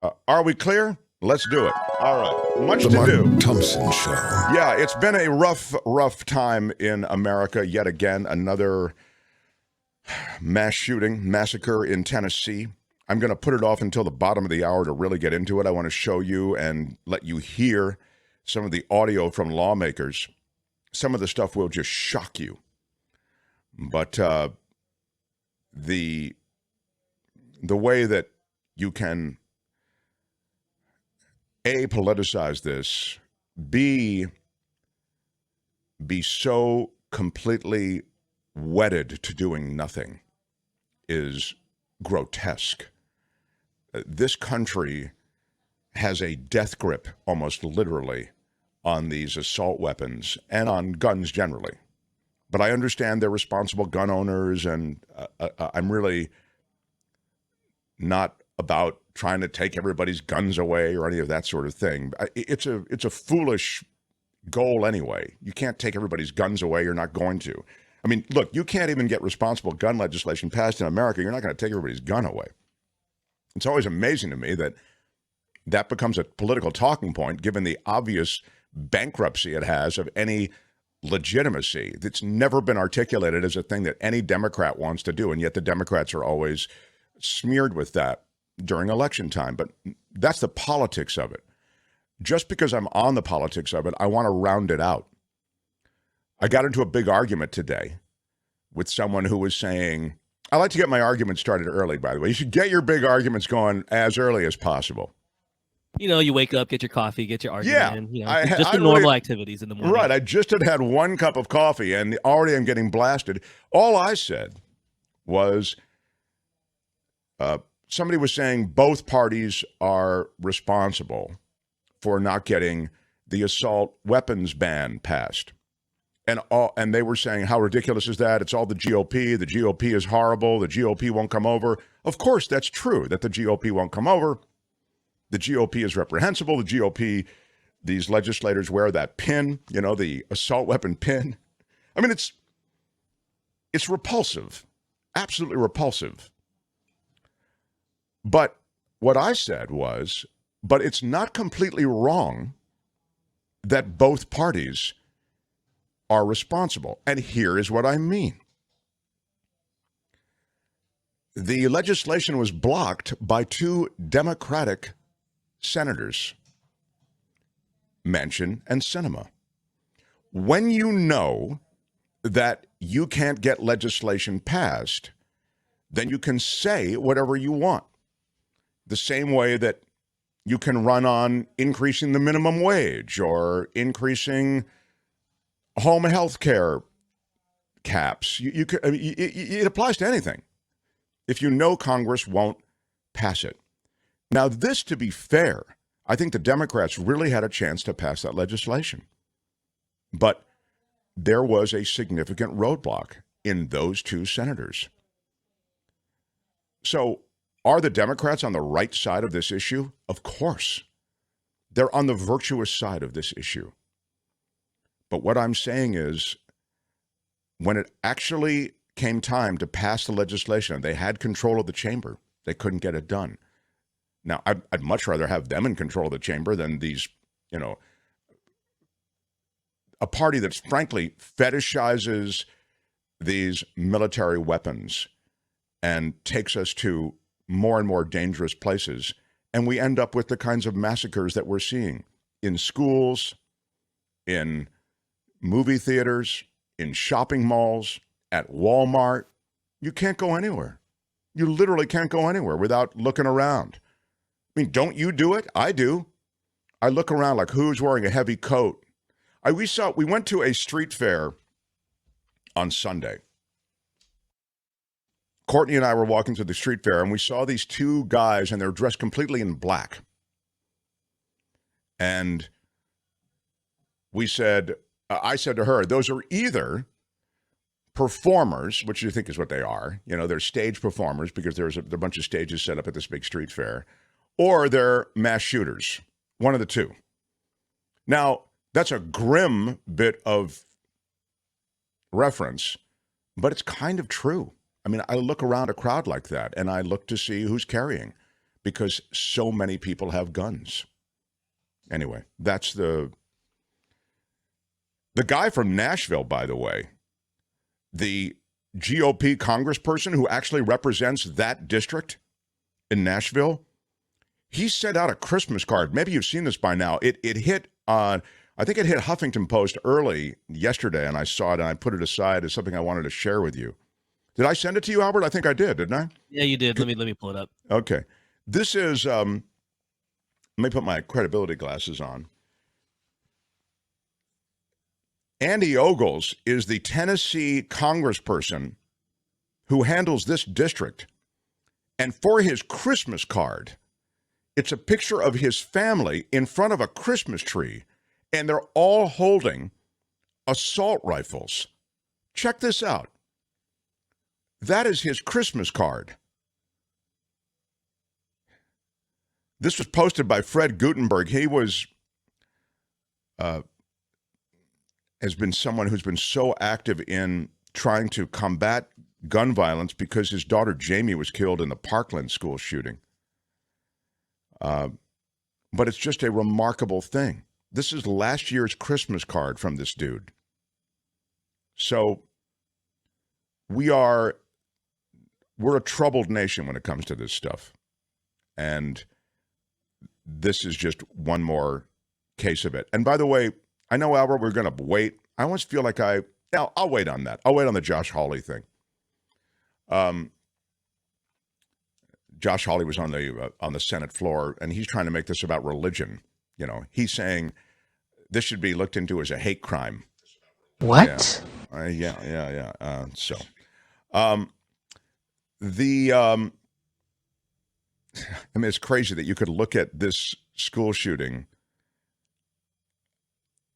Are we clear? Let's do it. All right. Much The to Mark do. Thompson Show. Yeah, it's been a rough time in America yet again. Another mass shooting, massacre in Tennessee. I'm going to put it off until the bottom of the hour to really get into it. I want to show you and let you hear some of the audio from lawmakers. Some of the stuff will just shock you. But the way that you can A, politicize this, B, be so completely wedded to doing nothing is grotesque. This country has a death grip, almost literally, on these assault weapons and on guns generally. But I understand they're responsible gun owners, and I'm really not about trying to take everybody's guns away or any of that sort of thing. It's a foolish goal anyway. You can't take everybody's guns away. You're not going to. I mean, look, you can't even get responsible gun legislation passed in America. You're not going to take everybody's gun away. It's always amazing to me that that becomes a political talking point, given the obvious bankruptcy it has of any legitimacy. That's never been articulated as a thing that any Democrat wants to do, and yet the Democrats are always smeared with that during election time. But that's the politics of it. Just because I'm on the politics of it, I want to round it out. I got into a big argument today with someone who was saying, I like to get my arguments started early, by the way. You should get your big arguments going as early as possible. You know, you wake up, get your coffee, get your argument in. You know, just the normal activities in the morning. Right. I just had one cup of coffee and already I'm getting blasted. All I said was somebody was saying both parties are responsible for not getting the assault weapons ban passed. And they were saying, how ridiculous is that? It's all the GOP. The GOP is horrible. The GOP won't come over. Of course, that's true that the GOP won't come over. The GOP is reprehensible. The GOP, these legislators wear that pin, you know, the assault weapon pin. I mean, it's repulsive, absolutely repulsive. But what I said was, but it's not completely wrong that both parties are responsible. And here is what I mean. The legislation was blocked by two Democratic senators, Manchin and Sinema. When you know that you can't get legislation passed, then you can say whatever you want. The same way that you can run on increasing the minimum wage or increasing home health care caps. It applies to anything if you know Congress won't pass it. Now, this, to be fair, I think the Democrats really had a chance to pass that legislation. But there was a significant roadblock in those two senators. So are the Democrats on the right side of this issue? Of course. They're on the virtuous side of this issue. But what I'm saying is, when it actually came time to pass the legislation, they had control of the chamber. They couldn't get it done. Now, I'd much rather have them in control of the chamber than these, you know, a party that frankly fetishizes these military weapons and takes us to more and more dangerous places. And we end up with the kinds of massacres that we're seeing in schools, in movie theaters, in shopping malls, at Walmart. You can't go anywhere. You literally can't go anywhere without looking around. I mean, don't you do it? I do. I look around like, who's wearing a heavy coat? We went to a street fair on Sunday. Courtney and I were walking through the street fair, and we saw these two guys, and they're dressed completely in black. And I said to her, those are either performers, which you think is what they are. You know, they're stage performers because there are a bunch of stages set up at this big street fair, or they're mass shooters. One of the two. Now, that's a grim bit of reference, but it's kind of true. I mean, I look around a crowd like that, and I look to see who's carrying, because so many people have guns. Anyway, that's the guy from Nashville, by the way, the GOP congressperson who actually represents that district in Nashville. He sent out a Christmas card. Maybe you've seen this by now. It hit on, I think it hit Huffington Post early yesterday, and I saw it, and I put it aside as something I wanted to share with you. Did I send it to you, Albert? I think I did, didn't I? Yeah, you did. Let me pull it up. Okay. This is, let me put my credibility glasses on. Andy Ogles is the Tennessee congressperson who handles this district. And for his Christmas card, it's a picture of his family in front of a Christmas tree, and they're all holding assault rifles. Check this out. That is his Christmas card. This was posted by Fred Gutenberg. He was, has been someone who's been so active in trying to combat gun violence because his daughter Jamie was killed in the Parkland school shooting. But it's just a remarkable thing. This is last year's Christmas card from this dude. So we're a troubled nation when it comes to this stuff. And this is just one more case of it. And by the way, I know, Albert, we're going to wait. I always feel like I'll wait on that. I'll wait on the Josh Hawley thing. Josh Hawley was on the Senate floor, and he's trying to make this about religion. You know, he's saying this should be looked into as a hate crime. What? Yeah. I mean, it's crazy that you could look at this school shooting,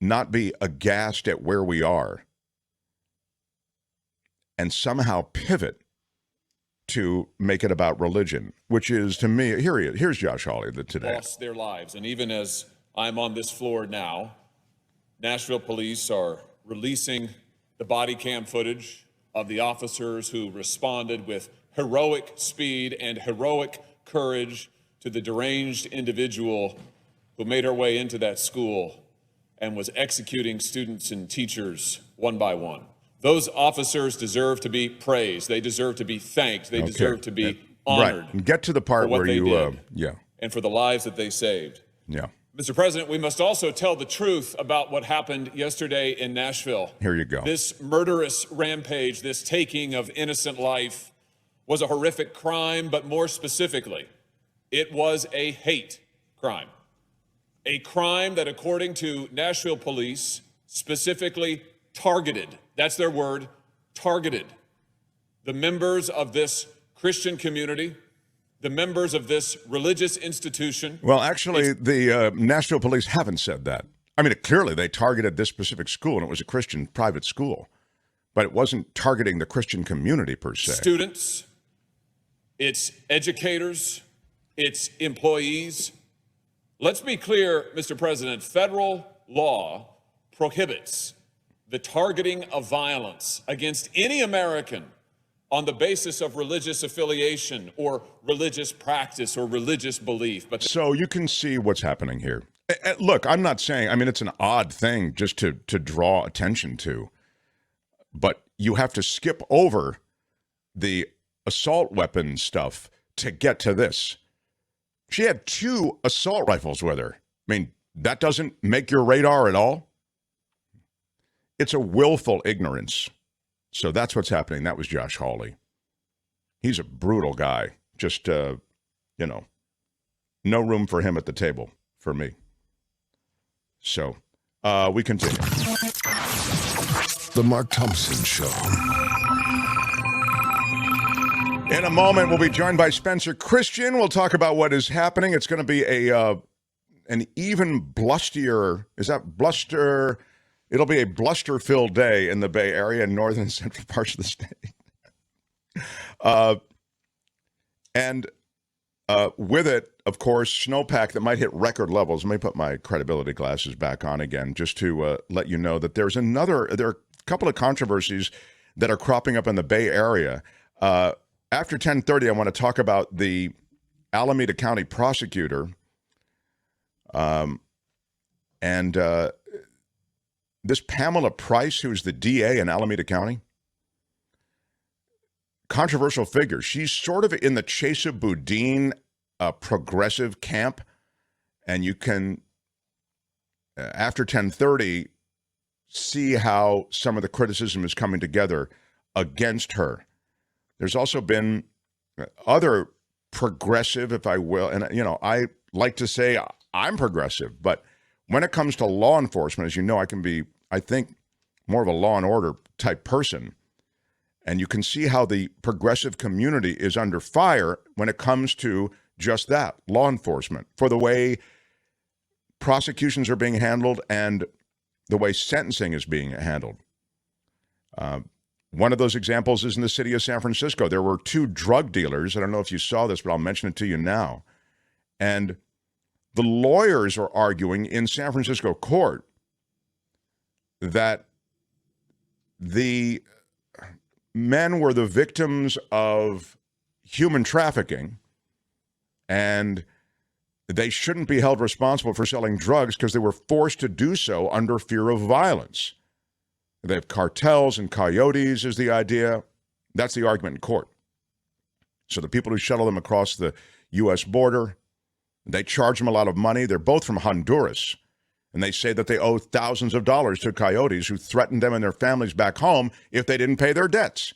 not be aghast at where we are, and somehow pivot to make it about religion, which is, to me, here's Josh Hawley today. Lost their lives. And even as I'm on this floor now, Nashville police are releasing the body cam footage of the officers who responded with heroic speed and heroic courage to the deranged individual who made her way into that school and was executing students and teachers one by one. Those officers deserve to be praised. They deserve to be thanked. They deserve to be honored. Right. Get to the part where you, and for the lives that they saved. Yeah. Mr. President, we must also tell the truth about what happened yesterday in Nashville. Here you go. This murderous rampage, this taking of innocent life, was a horrific crime, but more specifically, it was a hate crime. A crime that, according to Nashville police, specifically targeted, that's their word, targeted, the members of this Christian community, the members of this religious institution. Well, actually, the Nashville police haven't said that. I mean, clearly they targeted this specific school, and it was a Christian private school, but it wasn't targeting the Christian community per se. Students, its educators, its employees. Let's be clear, Mr. President, federal law prohibits the targeting of violence against any American on the basis of religious affiliation or religious practice or religious belief. But so you can see what's happening here. Look, I'm not saying, I mean, it's an odd thing just to draw attention to, but you have to skip over the assault weapon stuff to get to this. She had 2 assault rifles with her. I mean, that doesn't make your radar at all. It's a willful ignorance. So that's what's happening. That was Josh Hawley. He's a brutal guy. Just, no room for him at the table for me. So we continue. The Mark Thompson Show. In a moment, we'll be joined by Spencer Christian. We'll talk about what is happening. It's going to be an even blustier, is that bluster? It'll be a bluster-filled day in the Bay Area and northern and central parts of the state. And with it, of course, snowpack that might hit record levels. Let me put my credibility glasses back on again just to let you know that there are a couple of controversies that are cropping up in the Bay Area. After 10:30, I want to talk about the Alameda County prosecutor, and this Pamela Price, who's the DA in Alameda County, controversial figure. She's sort of in the Chesa Boudin progressive camp, and you can, after 10:30, see how some of the criticism is coming together against her. There's also been other progressive, if I will, and I like to say I'm progressive, but when it comes to law enforcement, as you know, I can be, I think, more of a law and order type person. And you can see how the progressive community is under fire when it comes to just that, law enforcement, for the way prosecutions are being handled and the way sentencing is being handled. One of those examples is in the city of San Francisco. There were 2 drug dealers. I don't know if you saw this, but I'll mention it to you now. And the lawyers are arguing in San Francisco court that the men were the victims of human trafficking and they shouldn't be held responsible for selling drugs because they were forced to do so under fear of violence. They have cartels and coyotes is the idea. That's the argument in court. So the people who shuttle them across the U.S. border, they charge them a lot of money. They're both from Honduras. And they say that they owe thousands of dollars to coyotes who threatened them and their families back home if they didn't pay their debts.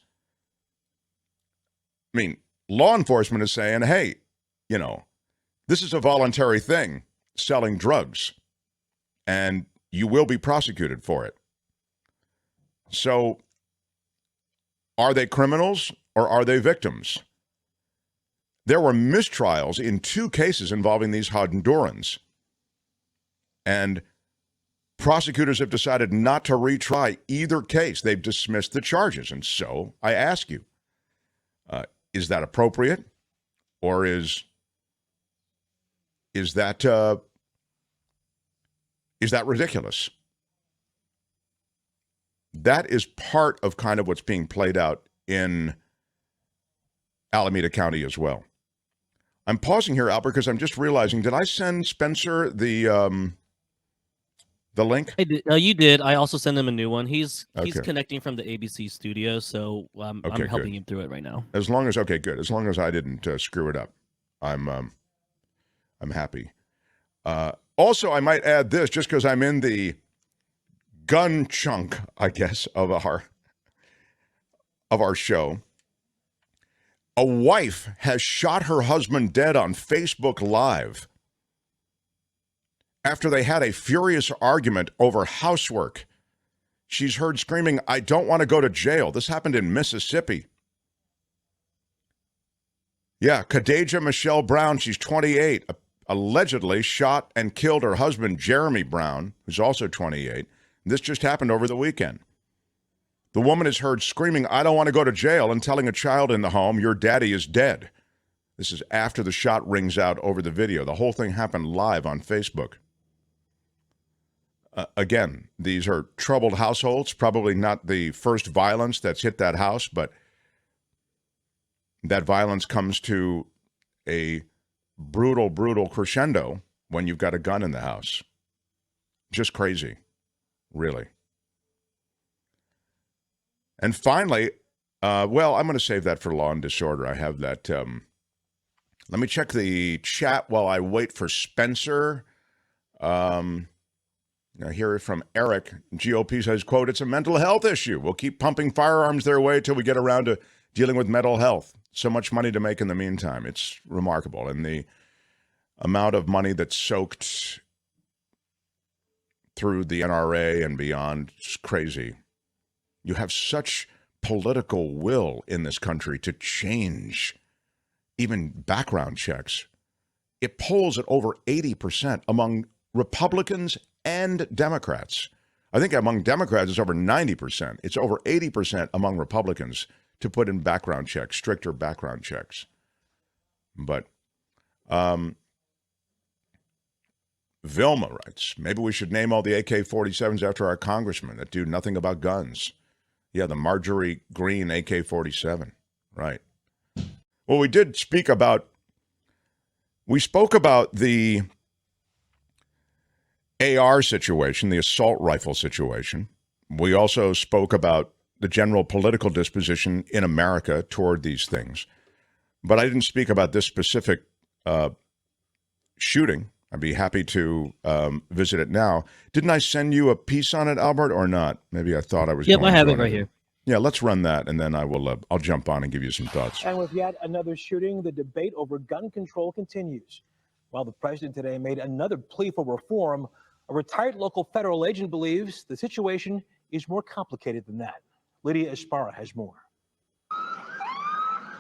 I mean, law enforcement is saying, hey, this is a voluntary thing, selling drugs, and you will be prosecuted for it. So, are they criminals or are they victims? There were mistrials in 2 cases involving these Hondurans. And prosecutors have decided not to retry either case. They've dismissed the charges. And so I ask you, is that appropriate? Or is that ridiculous? That is part of kind of what's being played out in Alameda County as well. I'm pausing here, Albert, because I'm just realizing, did I send Spencer the link? I did. You did. I also sent him a new one. He's Okay. connecting from the ABC studio, so I'm helping him through it right now. As long as good. As long as I didn't screw it up, I'm happy. Also, I might add this, just because I'm in the gun chunk, I guess, of our show. A wife has shot her husband dead on Facebook Live after they had a furious argument over housework. She's heard screaming, "I don't want to go to jail." This happened in Mississippi. Yeah, Khadijah Michelle Brown, she's 28, allegedly shot and killed her husband, Jeremy Brown, who's also 28. This just happened over the weekend. The woman is heard screaming, "I don't want to go to jail," and telling a child in the home, "Your daddy is dead." This is after the shot rings out over the video. The whole thing happened live on Facebook. Again, these are troubled households, probably not the first violence that's hit that house, but that violence comes to a brutal, brutal crescendo when you've got a gun in the house. Just crazy, really. And finally, I'm going to save that for law and disorder. I have that. Let me check the chat while I wait for Spencer. Now, hear from Eric. GOP says, quote, "It's a mental health issue. We'll keep pumping firearms their way till we get around to dealing with mental health. So much money to make in the meantime." It's remarkable. And the amount of money that's soaked through the NRA and beyond is crazy. You have such political will in this country to change even background checks. It polls at over 80% among Republicans and Democrats. I think among Democrats it's over 90%. It's over 80% among Republicans to put in background checks, stricter background checks. But Vilma writes, maybe we should name all the AK-47s after our congressman that do nothing about guns. Yeah, the Marjorie Greene AK-47. Right. Well, we did speak about We spoke about the AR situation, the assault rifle situation. We also spoke about the general political disposition in America toward these things. But I didn't speak about this specific shooting. I'd be happy to visit it now. Didn't I send you a piece on it, Albert, or not? Maybe I thought I was. Yep, I have it right here. Yeah, let's run that, and then I'll jump on and give you some thoughts. And with yet another shooting, the debate over gun control continues. While the president today made another plea for reform, a retired local federal agent believes the situation is more complicated than that. Lydia Esparra has more.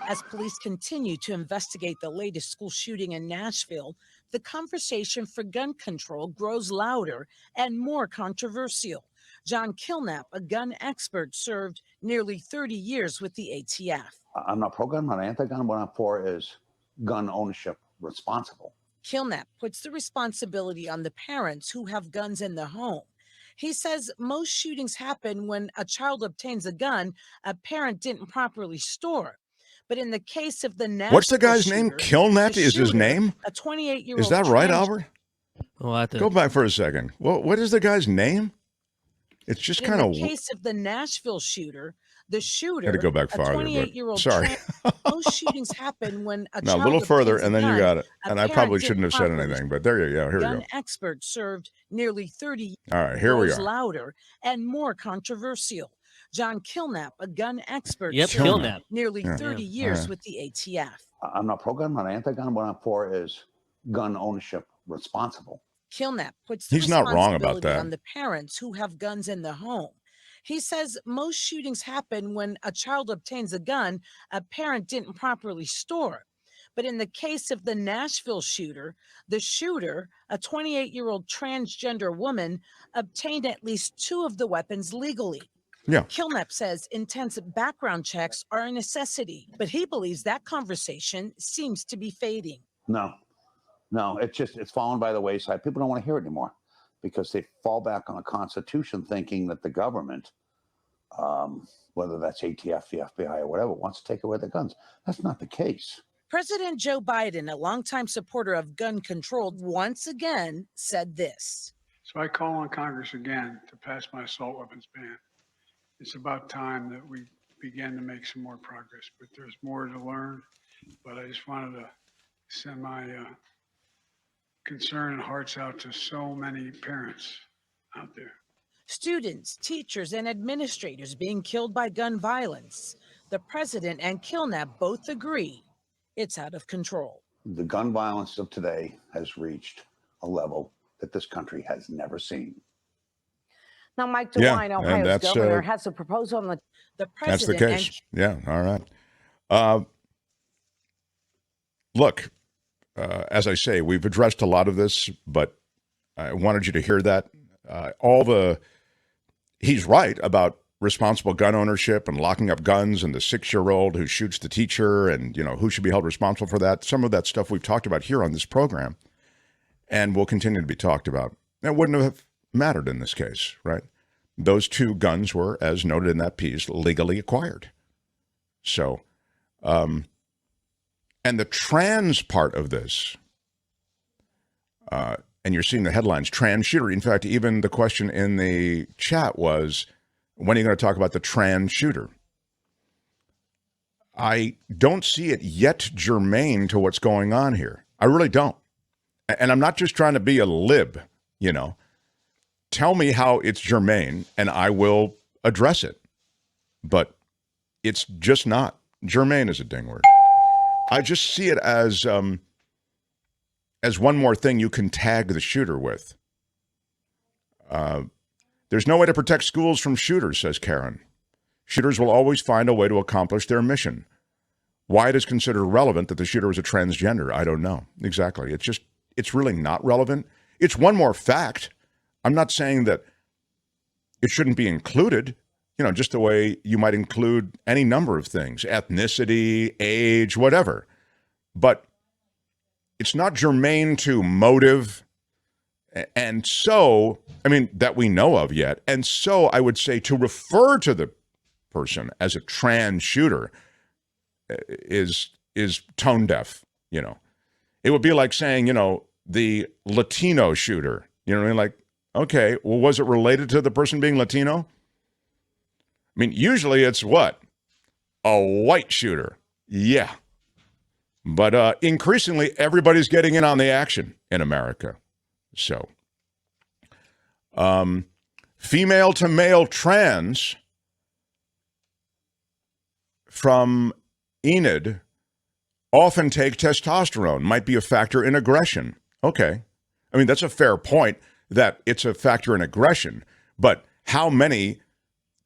As police continue to investigate the latest school shooting in Nashville, the conversation for gun control grows louder and more controversial. John Kilnap, a gun expert, served nearly 30 years with the ATF. I'm not pro-gun, I'm not anti-gun. What I'm for is gun ownership responsible. Kilnap puts the responsibility on the parents who have guns in the home. He says most shootings happen when a child obtains a gun a parent didn't properly store. But in the case of the Nashville What's the guy's shooter, name? Kilnap is his name? A 28-year-old. Is that right, Albert? Well, Go back for a second. What is the guy's name? It's just kind of. In the case of the Nashville shooter, the shooter, had to go back farther, a 28-year-old. Sorry. Most shootings happen when a No, child a little further, and then you got it. a And I parent probably didn't shouldn't have said properly anything, but there you go. Here we gun go. expert served nearly 30 years. All right, here we grows are. Louder and more controversial. John Kilnap, a gun expert, Yep, served Kilnap. nearly Yeah. 30 years with the ATF. I'm not pro-gun, I'm not anti-gun. What I'm for is gun ownership responsible. Kilnap puts the He's not wrong about responsibility that. on the parents who have guns in the home. He says most shootings happen when a child obtains a gun a parent didn't properly store. But in the case of the Nashville shooter, the shooter, a 28-year-old transgender woman, obtained at least 2 of the weapons legally. Yeah. Kilnap says intense background checks are a necessity, but he believes that conversation seems to be fading. No, it's fallen by the wayside. People don't want to hear it anymore because they fall back on the Constitution thinking that the government, whether that's ATF, the FBI, or whatever, wants to take away the guns. That's not the case. President Joe Biden, a longtime supporter of gun control, once again said this. So I call on Congress again to pass my assault weapons ban. It's about time that we begin to make some more progress, but there's more to learn. But I just wanted to send my concern and hearts out to so many parents out there. Students, teachers, and administrators being killed by gun violence. The president and Kilnap both agree it's out of control. The gun violence of today has reached a level that this country has never seen. Now, Mike DeWine, and Ohio's that's, governor, has a proposal on the That's the president case. Yeah, all right. Look, as I say, we've addressed a lot of this, but I wanted you to hear that. He's right about responsible gun ownership and locking up guns and the 6-year-old who shoots the teacher and, who should be held responsible for that. Some of that stuff we've talked about here on this program and will continue to be talked about. That wouldn't have mattered in this case, right? Those 2 guns were, as noted in that piece, legally acquired. So, and the trans part of this, and you're seeing the headlines, trans shooter. In fact, even the question in the chat was, when are you going to talk about the trans shooter? I don't see it yet germane to what's going on here. I really don't. And I'm not just trying to be a lib, Tell me how it's germane, and I will address it. But it's just not. Germane is a ding word. I just see it as one more thing you can tag the shooter with. There's no way to protect schools from shooters, says Karen. Shooters will always find a way to accomplish their mission. Why it is considered relevant that the shooter was a transgender, I don't know. Exactly. It's really not relevant. It's one more fact. I'm not saying that it shouldn't be included, just the way you might include any number of things, ethnicity, age, whatever. But it's not germane to motive. And so, that we know of yet. And so I would say to refer to the person as a trans shooter is tone deaf, It would be like saying, the Latino shooter. You know what I mean? Like, okay, well, was it related to the person being Latino? I mean, usually it's what? A white shooter. Yeah. But increasingly, everybody's getting in on the action in America. So, female to male trans from Enid often take testosterone, might be a factor in aggression. Okay. I mean, that's a fair point that it's a factor in aggression, but how many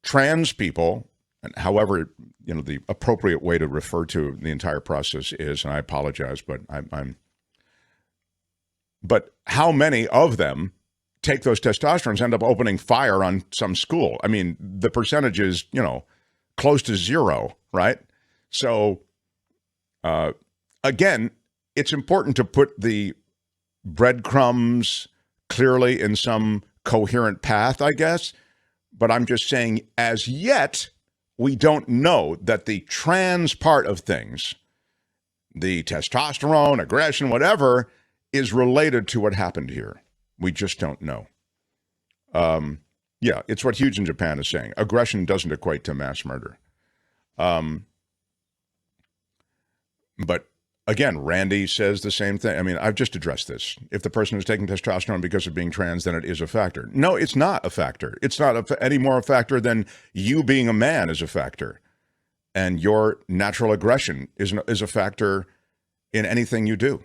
trans people, and however, the appropriate way to refer to the entire process is, and I apologize, but but how many of them take those testosterons, end up opening fire on some school? I mean, the percentage is, close to zero, right? So, again, it's important to put the breadcrumbs clearly in some coherent path, I guess. But I'm just saying, as yet, we don't know that the trans part of things, the testosterone, aggression, whatever, is related to what happened here. We just don't know. Yeah, it's what Hughes in Japan is saying. Aggression doesn't equate to mass murder. But again, Randy says the same thing. I mean, I've just addressed this. If the person is taking testosterone because of being trans, then it is a factor. No, it's not a factor. It's not any more a factor than you being a man is a factor. And your natural aggression is a factor in anything you do.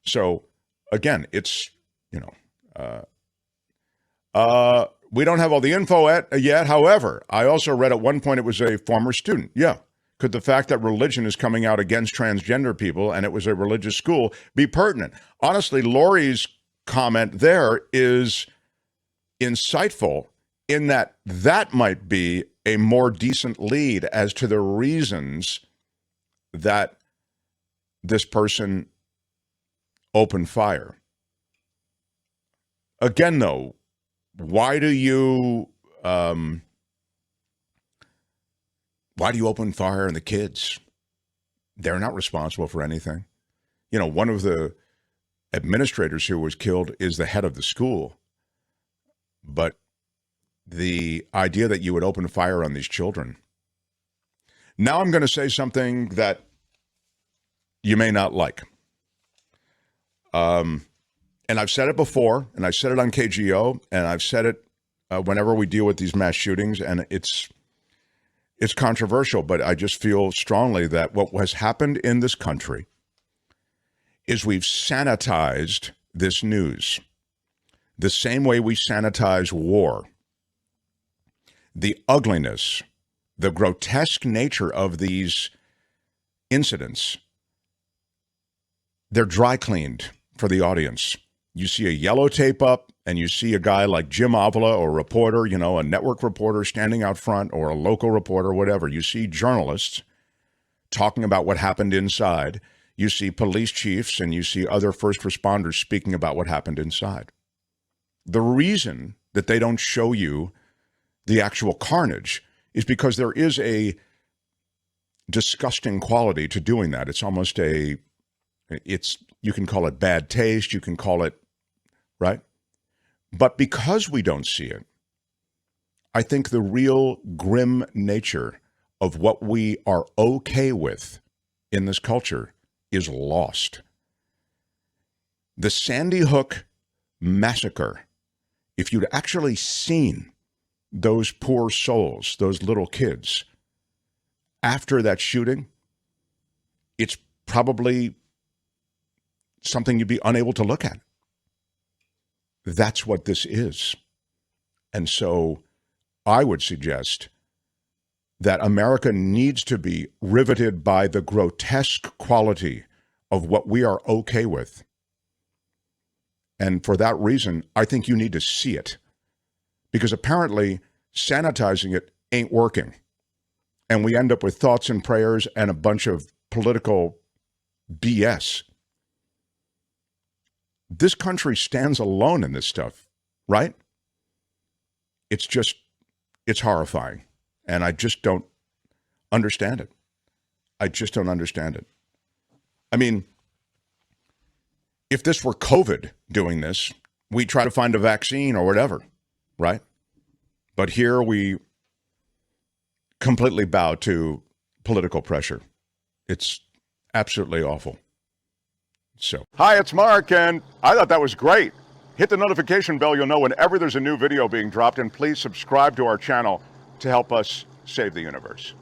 So, again, it's, we don't have all the info yet. However, I also read at one point it was a former student. Yeah. Could the fact that religion is coming out against transgender people and it was a religious school be pertinent? Honestly, Lori's comment there is insightful in that might be a more decent lead as to the reasons that this person opened fire. Again, though, why do you open fire on the kids? They're not responsible for anything. One of the administrators who was killed is the head of the school. But the idea that you would open fire on these children. Now I'm going to say something that you may not like. And I've said it before, and I said it on KGO, and I've said it whenever we deal with these mass shootings, and it's controversial, but I just feel strongly that what has happened in this country is we've sanitized this news the same way we sanitize war. The ugliness, the grotesque nature of these incidents, they're dry cleaned for the audience. You see a yellow tape up, and you see a guy like Jim Avila, or a reporter, a network reporter standing out front, or a local reporter, whatever. You see journalists talking about what happened inside. You see police chiefs, and you see other first responders speaking about what happened inside. The reason that they don't show you the actual carnage is because there is a disgusting quality to doing that. It's almost you can call it bad taste, you can call it, right? But because we don't see it, I think the real grim nature of what we are okay with in this culture is lost. The Sandy Hook massacre, if you'd actually seen those poor souls, those little kids, after that shooting, it's probably something you'd be unable to look at. That's what this is. And so I would suggest that America needs to be riveted by the grotesque quality of what we are okay with. And for that reason, I think you need to see it, because apparently sanitizing it ain't working. And we end up with thoughts and prayers and a bunch of political BS. This country stands alone in this stuff, right? It's horrifying. And I just don't understand it. I just don't understand it. I mean, If this were COVID doing this, we try to find a vaccine or whatever, right? But here we completely bow to political pressure. It's absolutely awful. So, hi, it's Mark, and I thought that was great. Hit the notification bell. You'll know whenever there's a new video being dropped, and please subscribe to our channel to help us save the universe.